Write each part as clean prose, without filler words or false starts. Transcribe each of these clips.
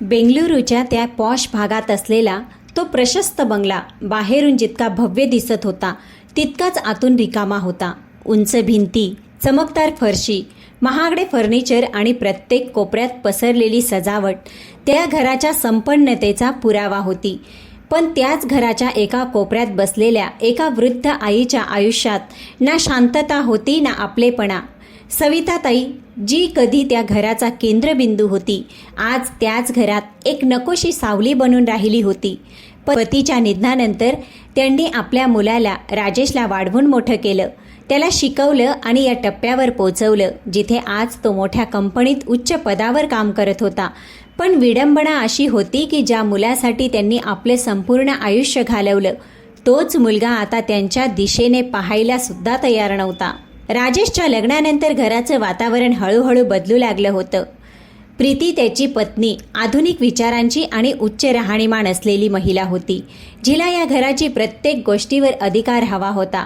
बेंगलुरूच्या त्या पॉश भागात असलेला तो प्रशस्त बंगला बाहेरून जितका भव्य दिसत होता तितकाच आतून रिकामा होता. उंच भिंती, चमकदार फरशी, महागडे फर्निचर आणि प्रत्येक कोपऱ्यात पसरलेली सजावट त्या घराच्या संपन्नतेचा पुरावा होती. पण त्याच घराच्या एका कोपऱ्यात बसलेल्या एका वृद्ध आईच्या आयुष्यात ना शांतता होती ना आपलेपणा. सविताताई, जी कधी त्या घराचा केंद्रबिंदू होती, आज त्याच घरात एक नकोशी सावली बनून राहिली होती. पतीच्या निधनानंतर त्यांनी आपल्या मुलाला राजेशला वाढवून मोठं केलं, त्याला शिकवलं आणि या टप्प्यावर पोचवलं जिथे आज तो मोठ्या कंपनीत उच्च पदावर काम करत होता. पण विडंबना अशी होती की ज्या मुलासाठी त्यांनी आपले संपूर्ण आयुष्य घालवलं, तोच मुलगा आता त्यांच्या दिशेने पाहायला सुद्धा तयार नव्हता. राजेशच्या लग्नानंतर घराचं वातावरण हळूहळू बदलू लागलं होतं. प्रीती त्याची पत्नी आधुनिक विचारांची आणि उच्च राहणीमान असलेली महिला होती, जिला या घराची प्रत्येक गोष्टीवर अधिकार हवा होता,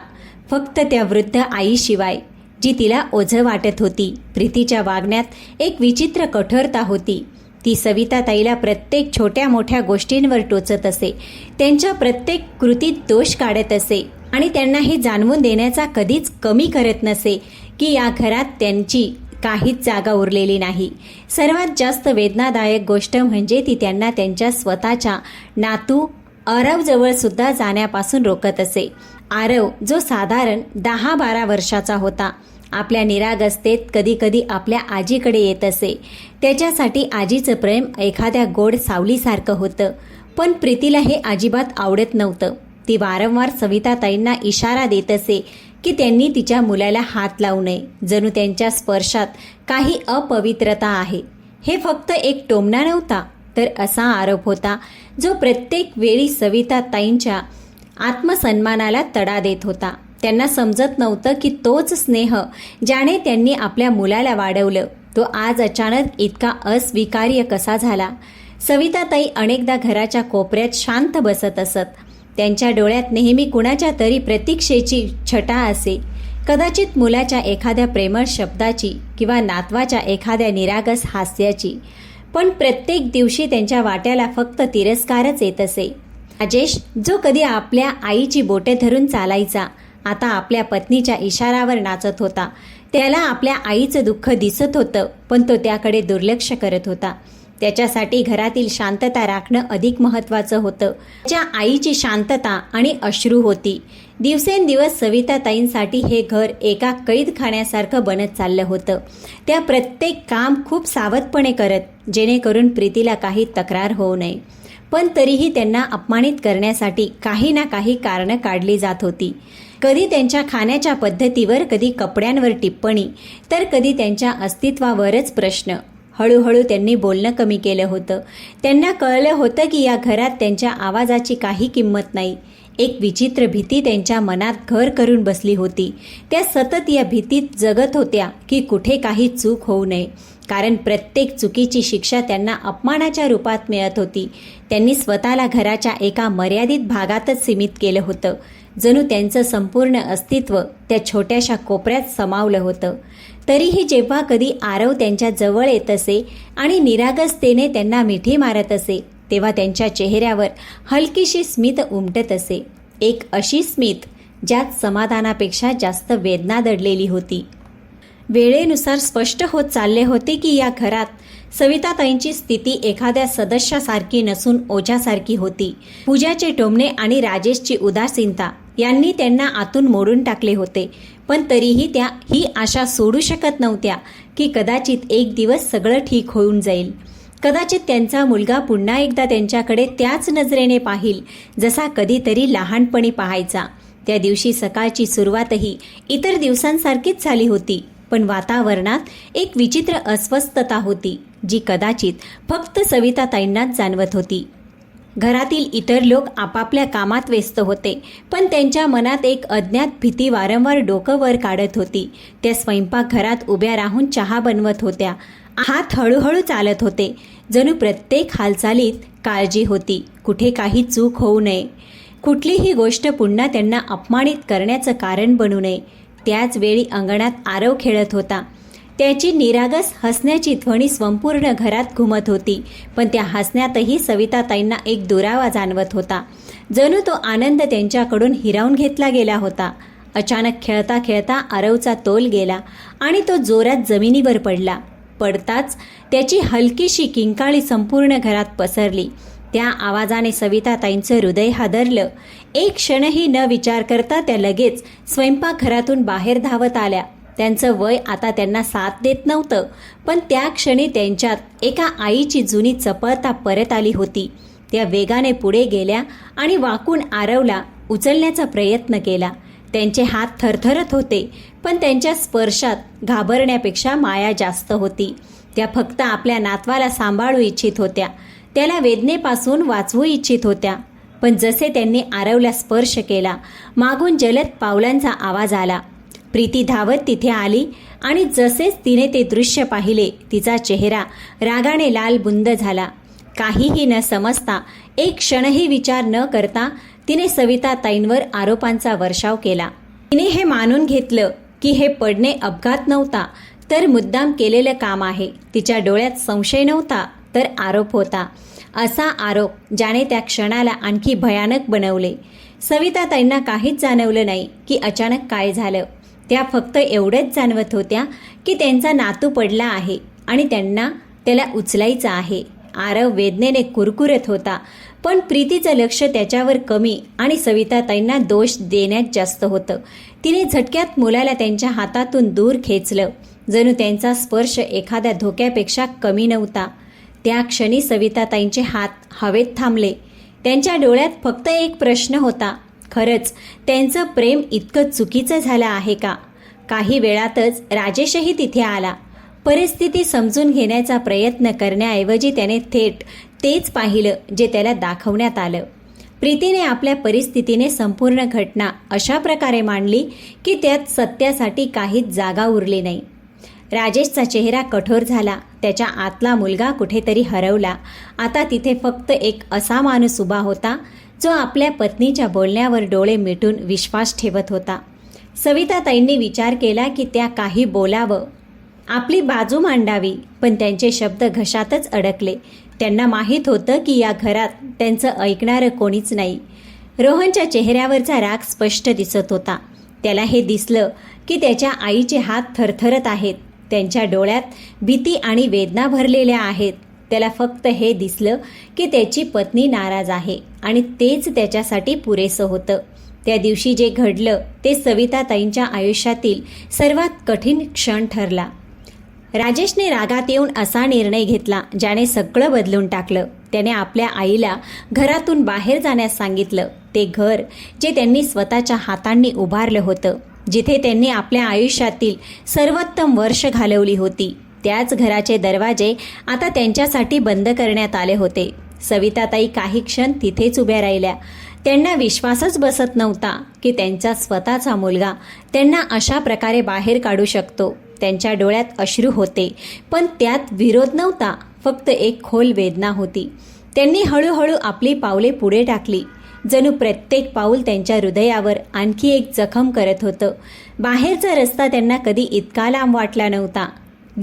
फक्त त्या वृद्ध आईशिवाय, जी तिला ओझं वाटत होती. प्रीतीच्या वागण्यात एक विचित्र कठोरता होती. ती सविताताईला प्रत्येक छोट्या मोठ्या गोष्टींवर टोचत असे, त्यांच्या प्रत्येक कृतीत दोष काढत असे आणि त्यांना हे जाणवून देण्याचा कधीच कमी करत नसे की या घरात त्यांची काहीच जागा उरलेली नाही. सर्वात जास्त वेदनादायक गोष्ट म्हणजे ती त्यांना त्यांच्या स्वतःच्या नातू आरवजवळ सुद्धा जाण्यापासून रोखत असे. आरव, जो साधारण 10-12 वर्षाचा होता, आपल्या निरागसतेत कधीकधी आपल्या आजीकडे येत असे. त्याच्यासाठी आजीचं प्रेम एखाद्या गोड सावलीसारखं होतं. पण प्रीतीला हे अजिबात आवडत नव्हतं. ती वारंवार सविताताईंना इशारा देत असे की त्यांनी तिच्या मुलाला हात लावू नये, जणू त्यांच्या स्पर्शात काही अपवित्रता आहे. हे फक्त एक टोमणा नव्हता, तर असा आरोप होता जो प्रत्येक वेळी सविताताईंच्या आत्मसन्मानाला तडा देत होता. त्यांना समजत नव्हतं की तोच स्नेह ज्याने त्यांनी आपल्या मुलाला वाढवलं, तो आज अचानक इतका अस्वीकार्य कसा झाला. सविताताई अनेकदा घराच्या कोपऱ्यात शांत बसत असत. त्यांच्या डोळ्यात नेहमी कुणाच्या तरी प्रतीक्षेची छटा असे, कदाचित मुलाच्या एखाद्या प्रेमळ शब्दाची किंवा नातवाच्या एखाद्या निरागस हास्याची. पण प्रत्येक दिवशी त्यांच्या वाट्याला फक्त तिरस्कारच येत असे. राजेश, जो कधी आपल्या आईची बोटे धरून चालायचा, आता आपल्या पत्नीच्या इशारावर नाचत होता. त्याला आपल्या आईचं दुःख दिसत होतं, पण तो त्याकडे दुर्लक्ष करत होता. त्याच्यासाठी घरातील शांतता राखणं अधिक महत्त्वाचं होतं. त्याच्या आईची शांतता आणि अश्रू होती. दिवसेंदिवस सविताताईंसाठी हे घर एका कैदखान्यासारखं बनत चाललं होतं. त्या प्रत्येक काम खूप सावधपणे करत, जेणेकरून प्रीतीला काही तक्रार होऊ नये. पण तरीही त्यांना अपमानित करण्यासाठी काही ना काही कारणं काढली जात होती. कधी त्यांच्या खाण्याच्या पद्धतीवर, कधी कपड्यांवर टिप्पणी, तर कधी त्यांच्या अस्तित्वावरच प्रश्न. हळूहळू त्यांनी बोलणं कमी केलं होतं. त्यांना कळलं होतं की या घरात त्यांच्या आवाजाची काही किंमत नाही. एक विचित्र भीती त्यांच्या मनात घर करून बसली होती. त्या सतत या भीतीत जगत होत्या की कुठे काही चूक होऊ नये, कारण प्रत्येक चुकीची शिक्षा त्यांना अपमानाच्या रूपात मिळत होती. त्यांनी स्वतःला घराच्या एका मर्यादित भागातच सीमित केलं होतं, जणू त्यांचं संपूर्ण अस्तित्व त्या छोट्याशा कोपऱ्यात समावलं होतं. तरीही जेव्हा कधी आरव त्यांच्या जवळ येत असे आणि निरागसतेने त्यांना मिठी मारत असे, तेव्हा त्यांच्या चेहऱ्यावर हलकीशी स्मित उमटत असे. एक अशी स्मित ज्यात समाधानापेक्षा जास्त वेदना दडलेली होती. वेळेनुसार स्पष्ट होत चालले होते की या घरात सविताताईंची स्थिती एखाद्या सदस्यासारखी नसून ओझ्यासारखी होती. पूजाचे टोमणे आणि राजेशची उदासीनता यांनी त्यांना आतून मोडून टाकले होते. पण तरीही त्या ही आशा सोडू शकत नव्हत्या की कदाचित एक दिवस सगळं ठीक होऊन जाईल. कदाचित त्यांचा मुलगा पुन्हा एकदा त्यांच्याकडे त्याच नजरेने पाहिल जसा कधीतरी लहानपणी पाहायचा. त्या दिवशी सकाळची सुरुवातही इतर दिवसांसारखीच झाली होती, पण वातावरणात एक विचित्र अस्वस्थता होती, जी कदाचित फक्त सविताताईंनाच जाणवत होती. घरातील इतर लोक आपापल्या कामात व्यस्त होते, पण त्यांच्या मनात एक अज्ञात भीती वारंवार डोकं वर काढत होती. त्या स्वयंपाकघरात उभ्या राहून चहा बनवत होत्या. हात हळूहळू चालत होते, जणू प्रत्येक हालचालीत काळजी होती, कुठे काही चूक होऊ नये, कुठलीही गोष्ट पुन्हा त्यांना अपमानित करण्याचं कारण बनू नये. त्याच वेळी अंगणात आरव खेळत होता. त्याची निरागस हसण्याची ध्वनी संपूर्ण घरात घुमत होती. पण त्या हसण्यातही सविताताईंना एक दुरावा जाणवत होता. जणू तो आनंद त्यांच्याकडून हिरावून घेतला गेला होता. अचानक खेळता खेळता आरवचा तोल गेला आणि तो जोरात जमिनीवर पडला. पडताच त्याची हलकीशी किंकाळी संपूर्ण घरात पसरली. त्या आवाजाने सविताताईंचं हृदय हादरलं. एक क्षणही न विचार करता त्या लगेच स्वयंपाकघरातून बाहेर धावत आल्या. त्यांचं वय आता त्यांना साथ देत नव्हतं, पण त्या क्षणी त्यांच्यात एका आईची जुनी चपळता परत आली होती. त्या वेगाने पुढे गेल्या आणि वाकून आरवला उचलण्याचा प्रयत्न केला. त्यांचे हात थरथरत होते, पण त्यांच्या स्पर्शात घाबरण्यापेक्षा माया जास्त होती. त्या फक्त आपल्या नातवाला सांभाळू इच्छित होत्या, त्याला वेदनेपासून वाचवू इच्छित होत्या. पण जसे त्यांनी आरवला स्पर्श केला, मागून जलद पावलांचा आवाज आला. प्रीती धावत तिथे आली आणि जसेच तिने ते दृश्य पाहिले, तिचा चेहरा रागाने लाल बुंद झाला. काहीही न समजता, एक क्षणही विचार न करता तिने सविताताईंवर आरोपांचा वर्षाव केला. तिने हे मानून घेतलं की हे पडणे अपघात नव्हता, तर मुद्दाम केलेलं काम आहे. तिच्या डोळ्यात संशय नव्हता, तर आरोप होता. असा आरोप ज्याने त्या क्षणाला आणखी भयानक बनवले. सविताताईंना काहीच जाणवलं नाही की अचानक काय झालं. त्या फक्त एवढंच जाणवत होत्या की त्यांचा नातू पडला आहे आणि त्यांना त्याला उचलायचं आहे. आरव वेदनेने कुरकुरत होता, पण प्रीतीचं लक्ष त्याच्यावर कमी आणि सविताताईंना दोष देण्यात जास्त होतं. तिने झटक्यात मुलाला त्यांच्या हातातून दूर खेचलं, जणू त्यांचा स्पर्श एखाद्या धोक्यापेक्षा कमी नव्हता. त्या क्षणी सविताताईंचे हात हवेत थांबले. त्यांच्या डोळ्यात फक्त एक प्रश्न होता, खरंच त्यांचं प्रेम इतकं चुकीचं झालं आहे का? काही वेळातच राजेशही तिथे आला. परिस्थिती समजून घेण्याचा प्रयत्न करण्याऐवजी त्याने थेट तेच पाहिलं जे त्याला दाखवण्यात आलं. प्रीतीने आपल्या परिस्थितीने संपूर्ण घटना अशा प्रकारे मांडली की त्यात सत्यासाठी काहीच जागा उरली नाही. राजेशचा चेहरा कठोर झाला. त्याच्या आतला मुलगा कुठेतरी हरवला. आता तिथे फक्त एक असा माणूस उभा होता जो आपल्या पत्नीच्या बोलण्यावर डोळे मिटून विश्वास ठेवत होता. सविताताईंनी विचार केला की त्या काही बोलावं, आपली बाजू मांडावी, पण त्यांचे शब्द घशातच अडकले. त्यांना माहीत होतं की या घरात त्यांचं ऐकणारं कोणीच नाही. रोहनच्या चेहऱ्यावरचा राग स्पष्ट दिसत होता. त्याला हे दिसलं की त्याच्या आईचे हात थरथरत आहेत. त्यांच्या डोळ्यात भीती आणि वेदना भरलेल्या आहेत. त्याला फक्त हे दिसलं की त्याची पत्नी नाराज आहे आणि तेच त्याच्यासाठी पुरेसं होतं. त्या दिवशी जे घडलं ते सविताताईंच्या आयुष्यातील सर्वात कठीण क्षण ठरला. राजेशने रागात येऊन असा निर्णय घेतला ज्याने सगळं बदलून टाकलं. त्याने आपल्या आईला घरातून बाहेर जाण्यास सांगितलं. ते घर जे त्यांनी स्वतःच्या हातांनी उभारलं होतं, जिथे त्यांनी आपल्या आयुष्यातील सर्वोत्तम वर्ष घालवली होती, त्याच घराचे दरवाजे आता त्यांच्यासाठी बंद करण्यात आले होते. सविताताई काही क्षण तिथेच उभ्या राहिल्या. त्यांना विश्वासच बसत नव्हता की त्यांचा स्वतःचा मुलगा त्यांना अशा प्रकारे बाहेर काढू शकतो. त्यांच्या डोळ्यात अश्रू होते, पण त्यात विरोध नव्हता, फक्त एक खोल वेदना होती. त्यांनी हळूहळू आपली पावले पुढे टाकली, जणू प्रत्येक पाऊल त्यांच्या हृदयावर आणखी एक जखम करत होतं. बाहेरचा रस्ता त्यांना कधी इतका लांब वाटला नव्हता.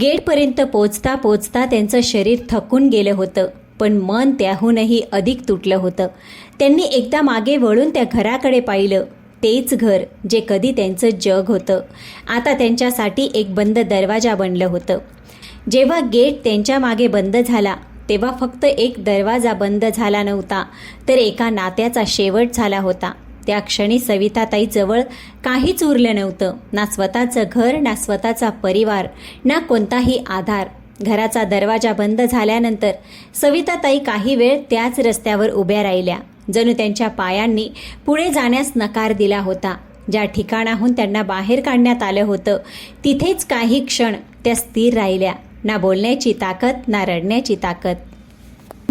गेटपर्यंत पोचता पोचता त्यांचं शरीर थकून गेलं होतं, पण मन त्याहूनही अधिक तुटलं होतं. त्यांनी एकदा मागे वळून त्या घराकडे पाहिलं. तेच घर जे कधी त्यांचं जग होतं, आता त्यांच्यासाठी एक बंद दरवाजा बनलं होतं. जेव्हा गेट त्यांच्या मागे बंद झाला, तेव्हा फक्त एक दरवाजा बंद झाला नव्हता, तर एका नात्याचा शेवट झाला होता. त्या क्षणी सविताताईजवळ काहीच उरलं नव्हतं. ना स्वतःचं घर, ना स्वतःचा परिवार, ना कोणताही आधार. घराचा दरवाजा बंद झाल्यानंतर सविताताई काही वेळ त्याच रस्त्यावर उभ्या राहिल्या, जणू त्यांच्या पायांनी पुढे जाण्यास नकार दिला होता. ज्या ठिकाणाहून त्यांना बाहेर काढण्यात आलं होतं, तिथेच काही क्षण त्या स्थिर राहिल्या. ना बोलण्याची ताकद, ना रडण्याची ताकद.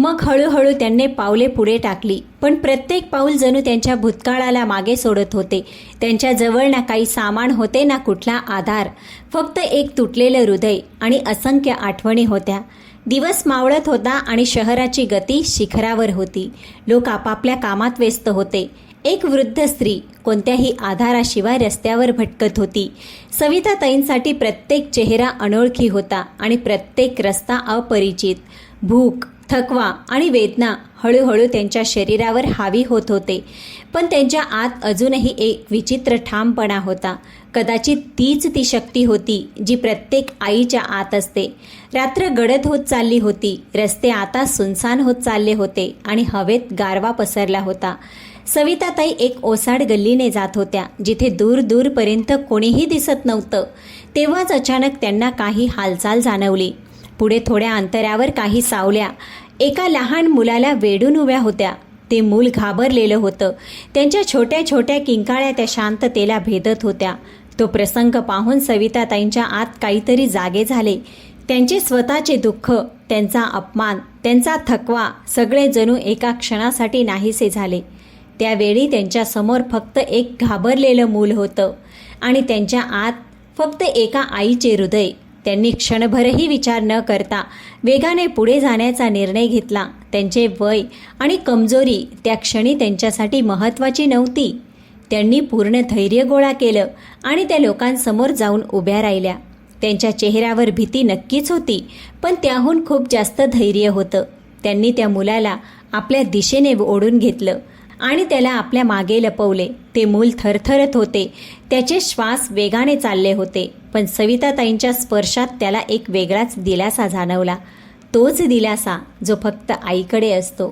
मग हळूहळू त्यांनी पावले पुढे टाकली, पण प्रत्येक पाऊल जणू त्यांच्या भूतकाळाला मागे सोडत होते. त्यांच्याजवळ ना काही सामान होते, ना कुठला आधार, फक्त एक तुटलेलं हृदय आणि असंख्य आठवणी होत्या. दिवस मावळत होता आणि शहराची गती शिखरावर होती. लोक आपापल्या कामात व्यस्त होते. एक वृद्ध स्त्री कोणत्याही आधाराशिवाय रस्त्यावर भटकत होती. सविताताईंसाठी प्रत्येक चेहरा अनोळखी होता आणि प्रत्येक रस्ता अपरिचित. भूक, थकवा आणि वेदना हळूहळू त्यांच्या शरीरावर हावी होत होते. पण त्यांच्या आत अजूनही एक विचित्र ठामपणा होता. कदाचित तीच ती शक्ती होती जी प्रत्येक आईच्या आत असते. रात्र गडद होत चालली होती. रस्ते आता सुनसान होत चालले होते आणि हवेत गारवा पसरला होता. सविताताई एक ओसाड गल्लीने जात होत्या, जिथे दूर दूरपर्यंत कोणीही दिसत नव्हतं. तेव्हाच अचानक त्यांना काही हालचाल जाणवली. पुढे थोड्या अंतरावर काही सावल्या एका लहान मुलाला वेढून उभ्या होत्या. ते मूल घाबरलेलं होतं. त्यांच्या छोट्या छोट्या किंकाळ्या त्या शांततेला भेदत होत्या. तो प्रसंग पाहून सविताताईंच्या आत काहीतरी जागे झाले. त्यांचे स्वतःचे दुःख, त्यांचा अपमान, त्यांचा थकवा सगळे जणू एका क्षणासाठी नाहीसे झाले. त्यावेळी त्यांच्यासमोर फक्त एक घाबरलेलं मूल होतं आणि त्यांच्या आत फक्त एका आईचे हृदय. त्यांनी क्षणभरही विचार न करता वेगाने पुढे जाण्याचा निर्णय घेतला. त्यांचे वय आणि कमजोरी त्या क्षणी त्यांच्यासाठी महत्त्वाची नव्हती. त्यांनी पूर्ण धैर्य गोळा केलं आणि त्या लोकांसमोर जाऊन उभ्या राहिल्या. त्यांच्या चेहऱ्यावर भीती नक्कीच होती, पण त्याहून खूप जास्त धैर्य होतं. त्यांनी त्या मुलाला आपल्या दिशेने ओढून घेतलं आणि त्याला आपल्या मागे लपवले. ते मूल थरथरत होते. त्याचे श्वास वेगाने चालले होते, पण सविताताईंच्या स्पर्शात त्याला एक वेगळाच दिलासा जाणवला. तोच दिलासा जो फक्त आईकडे असतो.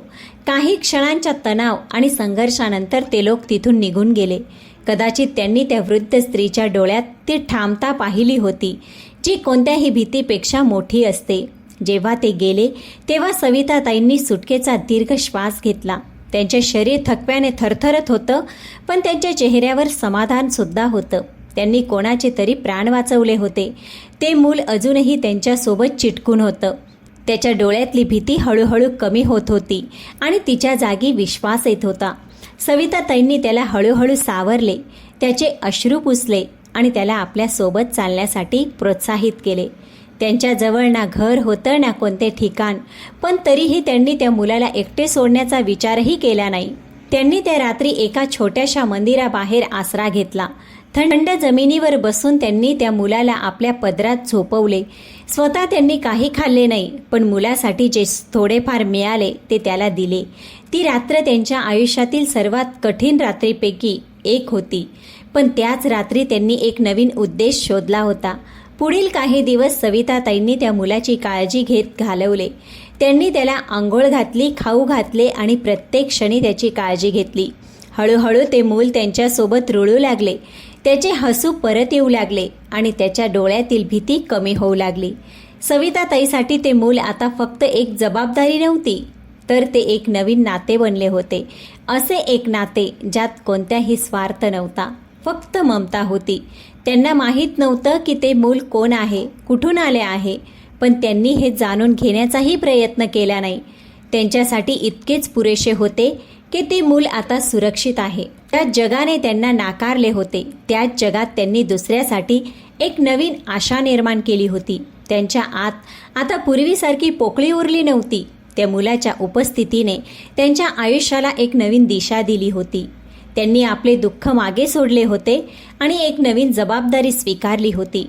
काही क्षणांच्या तणाव आणि संघर्षानंतर ते लोक तिथून निघून गेले. कदाचित त्यांनी त्या वृद्ध स्त्रीच्या डोळ्यात ती ठामता पाहिली होती, जी कोणत्याही भीतीपेक्षा मोठी असते. जेव्हा ते गेले तेव्हा सविताताईंनी सुटकेचा दीर्घ श्वास घेतला. त्यांचे शरीर थकव्याने थरथरत होतं, पण त्यांच्या चेहऱ्यावर समाधानसुद्धा होतं. त्यांनी कोणाचे तरी प्राण वाचवले होते. ते मूल अजूनही त्यांच्यासोबत चिटकून होतं. त्याच्या डोळ्यातली भीती हळूहळू कमी होत होती आणि तिच्या जागी विश्वास येत होता. सविताताईंनी त्याला हळूहळू सावरले, त्याचे अश्रू पुसले आणि त्याला आपल्यासोबत चालण्यासाठी प्रोत्साहित केले. त्यांच्याजवळ ना घर होतं ना कोणते ठिकाण, पण तरीही त्यांनी त्या मुलाला एकटे सोडण्याचा विचारही केला नाही. त्यांनी त्या रात्री एका छोट्याशा मंदिराबाहेर आसरा घेतला. थंड जमिनीवर बसून त्यांनी त्या मुलाला आपल्या पदरात झोपवले. स्वतः त्यांनी काही खाल्ले नाही, पण मुलासाठी जे थोडेफार मिळाले ते त्याला दिले. ती रात्र त्यांच्या आयुष्यातील सर्वात कठीण रात्रीपैकी एक होती, पण त्याच रात्री त्यांनी एक नवीन उद्देश शोधला होता. पुढील काही दिवस सविताताईंनी त्या मुलाची काळजी घेत घालवले. त्यांनी त्याला आंघोळ घातली, खाऊ घातले आणि प्रत्येक क्षणी त्याची काळजी घेतली. हळूहळू ते मूल त्यांच्यासोबत रुळू लागले. त्याचे हसू परत येऊ लागले आणि त्याच्या डोळ्यातील भीती कमी होऊ लागली. सविताताईसाठी ते मूल आता फक्त एक जबाबदारी नव्हती, तर ते एक नवीन नाते बनले होते. असे एक नाते ज्यात कोणताही स्वार्थ नव्हता, फक्त ममता होती. त्यांना माहीत नव्हतं की ते मूल कोण आहे, कुठून आले आहे, पण त्यांनी हे जाणून घेण्याचाही प्रयत्न केला नाही. त्यांच्यासाठी इतकेच पुरेसे होते की ते मूल आता सुरक्षित आहे. त्या जगाने त्यांना नाकारले होते. त्याच जगात त्यांनी दुसऱ्यासाठी एक नवीन आशा निर्माण केली होती. त्यांच्या आत आता पूर्वीसारखी पोकळी उरली नव्हती. त्या मुलाच्या उपस्थितीने त्यांच्या आयुष्याला एक नवीन दिशा दिली होती. त्यांनी आपले दुःख मागे सोडले होते आणि एक नवीन जबाबदारी स्वीकारली होती.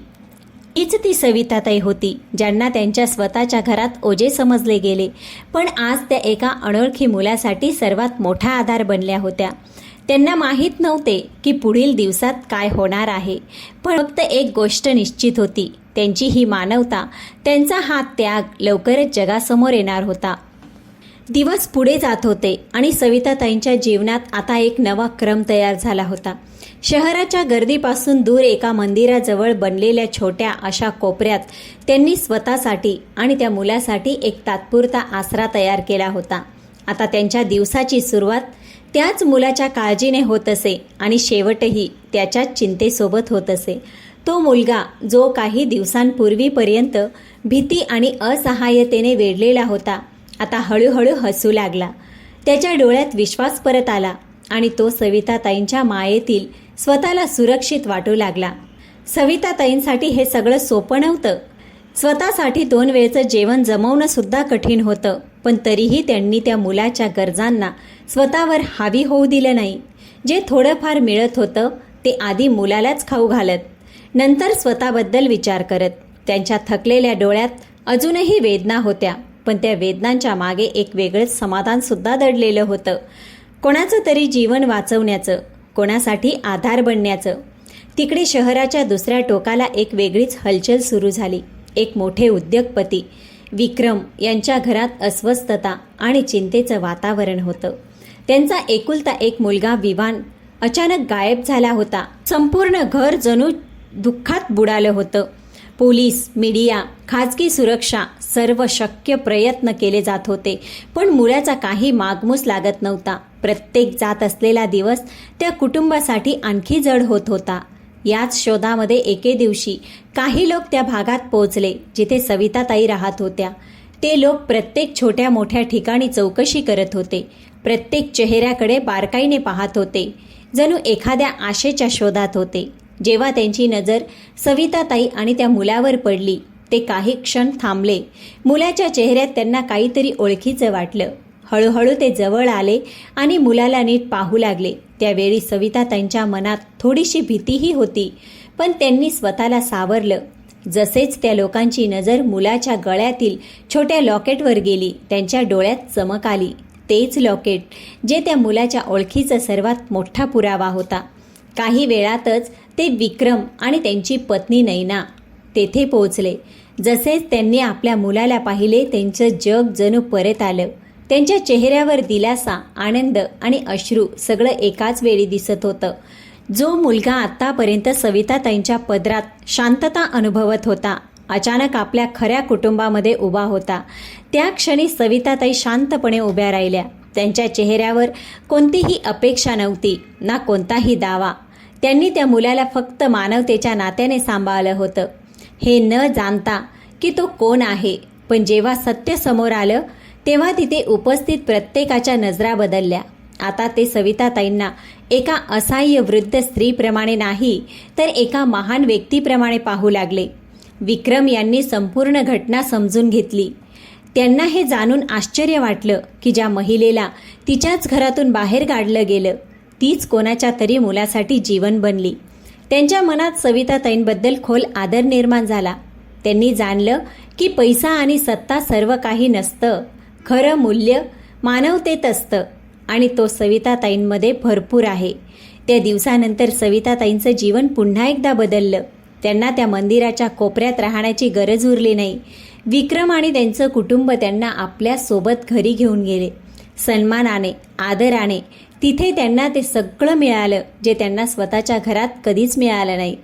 हीच ती सविताताई होती, ज्यांना त्यांच्या स्वतःच्या घरात ओझे समजले गेले, पण आज त्या एका अनोळखी मुलासाठी सर्वात मोठा आधार बनल्या होत्या. त्यांना माहीत नव्हते की पुढील दिवसात काय होणार आहे, पण फक्त एक गोष्ट निश्चित होती, त्यांची ही मानवता, त्यांचा हा त्याग लवकरच जगासमोर येणार होता. दिवस पुढे जात होते आणि सविताताईंच्या जीवनात आता एक नवा क्रम तयार झाला होता. शहराच्या गर्दीपासून दूर एका मंदिराजवळ बनलेल्या छोट्या अशा कोपऱ्यात त्यांनी स्वतःसाठी आणि त्या मुलासाठी एक तात्पुरता आसरा तयार केला होता. आता त्यांच्या दिवसाची सुरुवात त्याच मुलाच्या काळजीने होत असे आणि शेवटही त्याच्याच चिंतेसोबत होत असे. तो मुलगा जो काही दिवसांपूर्वीपर्यंत भीती आणि असहाय्यतेने वेढलेला होता, आता हळूहळू हसू लागला. त्याच्या डोळ्यात विश्वास परत आला आणि तो सविताताईंच्या मायेतील स्वतःला सुरक्षित वाटू लागला. सविताताईंसाठी हे सगळं सोपं नव्हतं. स्वतःसाठी 2 वेळचं जेवण जमवणं सुद्धा कठीण होतं. पण तरीही त्यांनी त्या मुलाच्या गरजांना स्वतःवर हावी होऊ दिलं नाही. जे थोडंफार मिळत होतं ते आधी मुलालाच खाऊ घालत, नंतर स्वतःबद्दल विचार करत. त्यांच्या थकलेल्या डोळ्यात अजूनही वेदना होत्या, पण त्या वेदनांच्या मागे एक वेगळंच समाधानसुद्धा दडलेलं होतं. कोणाचं तरी जीवन वाचवण्याचं, कोणासाठी आधार बनण्याचं. तिकडे शहराच्या दुसऱ्या टोकाला एक वेगळीच हलचल सुरू झाली. एक मोठे उद्योगपती विक्रम यांच्या घरात अस्वस्थता आणि चिंतेचं वातावरण होतं. त्यांचा एकुलता एक मुलगा विवान अचानक गायब झाला होता. संपूर्ण घर जणू दुःखात बुडालं होतं. पोलीस, मीडिया, खाजगी सुरक्षा सर्व शक्य प्रयत्न केले जात होते, पण मुलाचा काही मागमूस लागत नव्हता. प्रत्येक जात असलेला दिवस त्या कुटुंबासाठी आणखी जड होत होता. याच शोधामध्ये एके दिवशी काही लोक त्या भागात पोहोचले जिथे सविताताई राहत होत्या. ते लोक प्रत्येक छोट्या मोठ्या ठिकाणी चौकशी करत होते. प्रत्येक चेहऱ्याकडे बारकाईने पाहत होते, जणू एखाद्या आशेच्या शोधात होते. जेव्हा त्यांची नजर सविताताई आणि त्या मुलावर पडली, ते काही क्षण थांबले. मुलाच्या चेहऱ्यात त्यांना काहीतरी ओळखीचं वाटलं. हळूहळू ते जवळ आले आणि मुलाला नीट पाहू लागले. त्यावेळी सविताताईंच्या मनात थोडीशी भीतीही होती, पण त्यांनी स्वतःला सावरलं. जसेच त्या लोकांची नजर मुलाच्या गळ्यातील छोट्या लॉकेटवर गेली, त्यांच्या डोळ्यात चमक आली. तेच लॉकेट जे त्या मुलाच्या ओळखीचा सर्वात मोठा पुरावा होता. काही वेळातच ते विक्रम आणि त्यांची पत्नी नैना तेथे पोहोचले. जसेच त्यांनी आपल्या मुलाला पाहिले, त्यांचं जग जणू परत आलं. त्यांच्या चेहऱ्यावर दिलासा, आनंद आणि अश्रू सगळं एकाच वेळी दिसत होतं. जो मुलगा आत्तापर्यंत सविताताईंच्या पदरात शांतता अनुभवत होता, अचानक आपल्या खऱ्या कुटुंबामध्ये उभा होता. त्या क्षणी सविताताई शांतपणे उभ्या राहिल्या. त्यांच्या चेहऱ्यावर कोणतीही अपेक्षा नव्हती, ना कोणताही दावा. त्यांनी त्या मुलाला फक्त मानवतेच्या नात्याने सांभाळलं होतं, हे न जाणता की तो कोण आहे. पण जेव्हा सत्य समोर आलं, तेव्हा तिथे उपस्थित प्रत्येकाच्या नजरा बदलल्या. आता ते सविताताईंना एका असहाय्य वृद्ध स्त्रीप्रमाणे नाही, तर एका महान व्यक्तीप्रमाणे पाहू लागले. विक्रम यांनी संपूर्ण घटना समजून घेतली. त्यांना हे जाणून आश्चर्य वाटलं की ज्या महिलेला तिच्याच घरातून बाहेर काढलं गेलं, तीच कोणाच्या तरी मुलासाठी जीवन बनली. त्यांच्या मनात सविताताईंबद्दल खोल आदर निर्माण झाला. त्यांनी जाणलं की पैसा आणि सत्ता सर्व काही नसतं, खरं मूल्य मानवतेत असतं आणि तो सविताताईंमध्ये भरपूर आहे. त्या दिवसानंतर सविताताईंचं जीवन पुन्हा एकदा बदललं. त्यांना त्या मंदिराच्या कोपऱ्यात राहण्याची गरज उरली नाही. विक्रम आणि त्यांचं कुटुंब त्यांना आपल्या सोबत घरी घेऊन गेले. सन्मानाने, आदराने तिथे त्यांना ते सगळं मिळालं जे त्यांना स्वतःच्या घरात कधीच मिळालं नाही.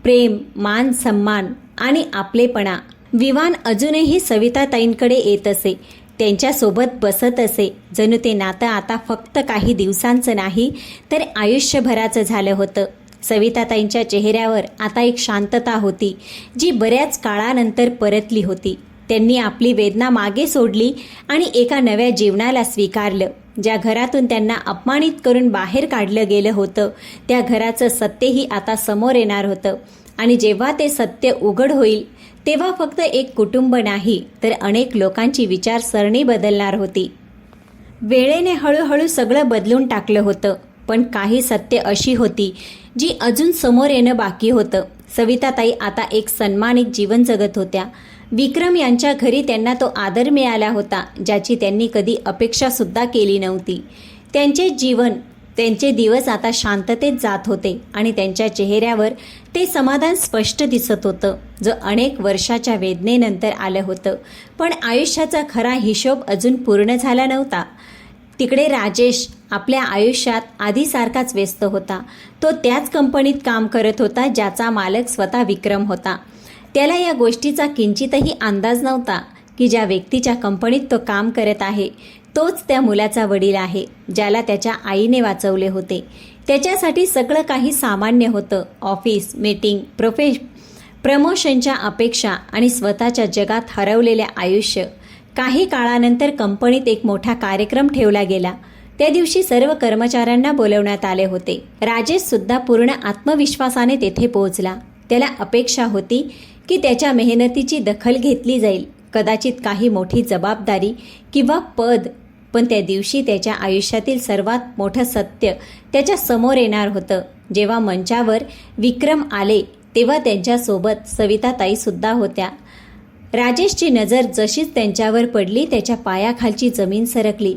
प्रेम, मान, सन्मान आणि आपलेपणा. विवान अजूनही सविताताईंकडे येत असे, त्यांच्यासोबत बसत असे. जणू ते नातं आता फक्त काही दिवसांचं नाही, तर आयुष्यभराचं झालं होतं. सविताताईंच्या चेहऱ्यावर आता एक शांतता होती, जी बऱ्याच काळानंतर परतली होती. त्यांनी आपली वेदना मागे सोडली आणि एका नव्या जीवनाला स्वीकारलं. ज्या घरातून त्यांना अपमानित करून बाहेर काढलं गेलं होतं, त्या घराचं सत्यही आता समोर येणार होतं. आणि जेव्हा ते सत्य उघड होईल, तेव्हा फक्त एक कुटुंब नाही, तर अनेक लोकांची विचारसरणी बदलणार होती. वेळेने हळूहळू सगळं बदलून टाकलं होतं, पण काही सत्य अशी होती जी अजून समोर येणं बाकी होतं. सविताताई आता एक सन्मानित जीवन जगत होत्या. विक्रम यांच्या घरी त्यांना तो आदर मिळाला होता, ज्याची त्यांनी कधी अपेक्षासुद्धा केली नव्हती. त्यांचे जीवन, त्यांचे दिवस आता शांततेत जात होते आणि त्यांच्या चेहऱ्यावर ते समाधान स्पष्ट दिसत होतं, जो अनेक वर्षाच्या वेदनेनंतर आलं होतं. पण आयुष्याचा खरा हिशोब अजून पूर्ण झाला नव्हता. तिकडे राजेश आपल्या आयुष्यात आधीसारखाच व्यस्त होता. तो त्याच कंपनीत काम करत होता ज्याचा मालक स्वतः विक्रम होता. त्याला या गोष्टीचा किंचितही अंदाज नव्हता की ज्या व्यक्तीच्या कंपनीत तो काम करत आहे, तोच त्या मुलाचा वडील आहे, ज्याला त्याच्या आईने वाचवले होते. त्याच्यासाठी सगळं काही सामान्य होतं. ऑफिस, मीटिंग, प्रमोशनच्या अपेक्षा आणि स्वतःच्या जगात हरवलेले आयुष्य. काही काळानंतर कंपनीत एक मोठा कार्यक्रम ठेवला गेला. त्या दिवशी सर्व कर्मचाऱ्यांना बोलवण्यात आले होते. राजेशसुद्धा पूर्ण आत्मविश्वासाने तेथे पोहोचला. त्याला अपेक्षा होती की त्याच्या मेहनतीची दखल घेतली जाईल, कदाचित काही मोठी जबाबदारी किंवा पद, पण त्या दिवशी त्याच्या आयुष्यातील सर्वात मोठं सत्य त्याच्या समोर येणार होतं. जेव्हा मंचावर विक्रम आले तेव्हा त्यांच्यासोबत सविताताईसुद्धा होत्या. राजेशची नजर जशीच त्यांच्यावर पडली त्याच्या पायाखालची जमीन सरकली.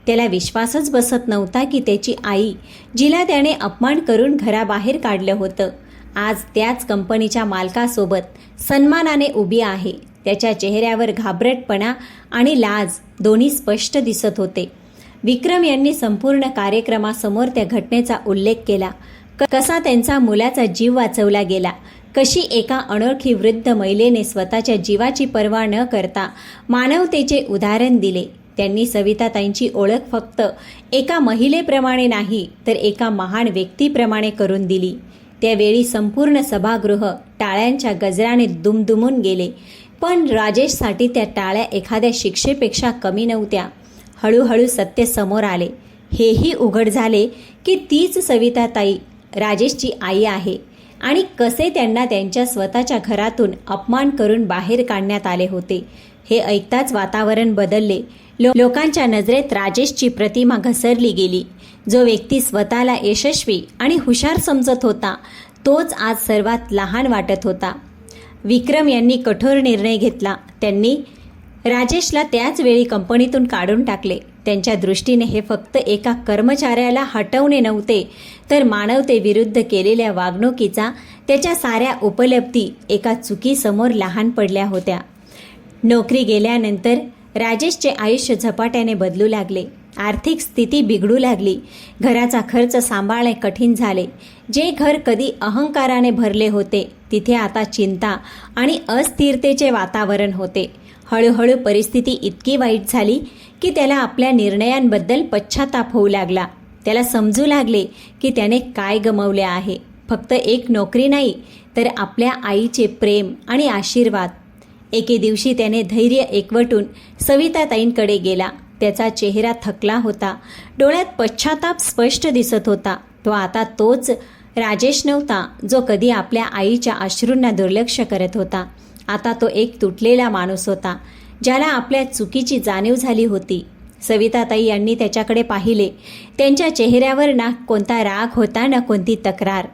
त्याला विश्वासच बसत नव्हता की त्याची आई, जिला त्याने अपमान करून घराबाहेर काढलं होतं, आज त्याच कंपनीच्या मालकासोबत सन्मानाने उभी आहे. त्याच्या चेहऱ्यावर घाबरटपणा आणि लाज दोन्ही स्पष्ट दिसत होते. विक्रम यांनी संपूर्ण कार्यक्रमासमोर त्या घटनेचा उल्लेख केला. कसा त्यांचा मुलाचा जीव वाचवला गेला, कशी एका अनोळखी वृद्ध महिलेने स्वतःच्या जीवाची पर्वा न करता मानवतेचे उदाहरण दिले. त्यांनी सविताताईंची ओळख फक्त एका महिलेप्रमाणे नाही तर एका महान व्यक्तीप्रमाणे करून दिली. त्यावेळी संपूर्ण सभागृह टाळ्यांच्या गजराने दुमदुमून गेले. पण राजेशसाठी त्या टाळ्या एखाद्या शिक्षेपेक्षा कमी नव्हत्या. हळूहळू सत्य समोर आले. हेही उघड झाले की तीच सविताताई राजेशची आई आहे आणि कसे त्यांना त्यांच्या स्वतःच्या घरातून अपमान करून बाहेर काढण्यात आले होते. हे ऐकताच वातावरण बदलले. लोकांच्या नजरेत राजेशची प्रतिमा घसरली गेली. जो व्यक्ती स्वतःला यशस्वी आणि हुशार समजत होता तोच आज सर्वात लहान वाटत होता. विक्रम यांनी कठोर निर्णय घेतला. त्यांनी राजेशला त्याच वेळी कंपनीतून काढून टाकले. त्यांच्या दृष्टीने हे फक्त एका कर्मचाऱ्याला हटवणे नव्हते तर मानवतेविरुद्ध केलेल्या वागणुकीचा त्याच्या साऱ्या उपलब्धी एका चुकीसमोर लहान पडल्या होत्या. नोकरी गेल्यानंतर राजेशचे आयुष्य झपाट्याने बदलू लागले. आर्थिक स्थिती बिघडू लागली. घराचा खर्च सांभाळणे कठीण झाले. जे घर कधी अहंकाराने भरले होते तिथे आता चिंता आणि अस्थिरतेचे वातावरण होते. हळूहळू परिस्थिती इतकी वाईट झाली की त्याला आपल्या निर्णयांबद्दल पश्चाताप होऊ लागला. त्याला समजू लागले की त्याने काय गमावले आहे. फक्त एक नोकरी नाही तर आपल्या आईचे प्रेम आणि आशीर्वाद. एके दिवशी त्याने धैर्य एकवटून सविताताईंकडे गेला. त्याचा चेहरा थकला होता. डोळ्यात पश्चाताप स्पष्ट दिसत होता. तो आता तोच राजेश नव्हता जो कधी आपल्या आईच्या अश्रूंना दुर्लक्ष करत होता. आता तो एक तुटलेला माणूस होता ज्याला आपल्या चुकीची जाणीव झाली होती. सविताताई यांनी त्याच्याकडे पाहिले. त्यांच्या चेहऱ्यावर ना कोणता राग होता ना कोणती तक्रार.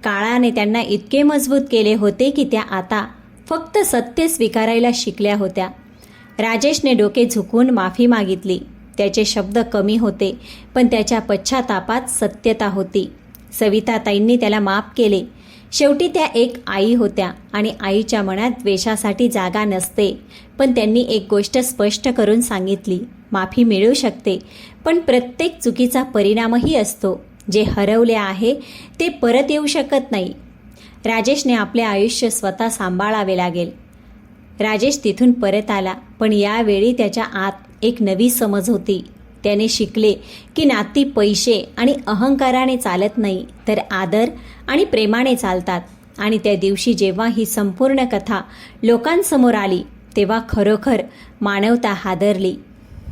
काळाने त्यांना इतके मजबूत केले होते की त्या आता फक्त सत्य स्वीकारायला शिकल्या होत्या. राजेशने डोके झुकवून माफी मागितली. त्याचे शब्द कमी होते पण त्याच्या पश्चातापात सत्यता होती. सविताताईंनी त्याला माफ केले. शेवटी त्या एक आई होत्या आणि आईच्या मनात द्वेषासाठी जागा नसते. पण त्यांनी एक गोष्ट स्पष्ट करून सांगितली, माफी मिळू शकते पण प्रत्येक चुकीचा परिणामही असतो. जे हरवले आहे ते परत येऊ शकत नाही. राजेशने आपले आयुष्य स्वतः सांभाळावे लागेल. राजेश तिथून परत आला पण यावेळी त्याच्या आत एक नवी समज होती. त्याने शिकले की नाती पैसे आणि अहंकाराने चालत नाही तर आदर आणि प्रेमाने चालतात. आणि त्या दिवशी जेव्हा ही संपूर्ण कथा लोकांसमोर आली तेव्हा खरोखर मानवता हादरली.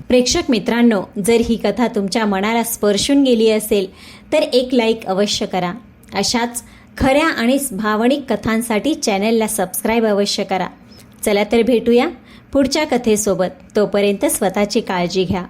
प्रेक्षक मित्रांनो, जर ही कथा तुमच्या मनाला स्पर्शून गेली असेल तर एक लाईक अवश्य करा. अशाच खऱ्या आणि भावनिक कथांसाठी चॅनलला सबस्क्राईब अवश्य करा. चला तर भेटूया पुढच्या कथेसोबत. तोपर्यंत स्वतःची काळजी घ्या.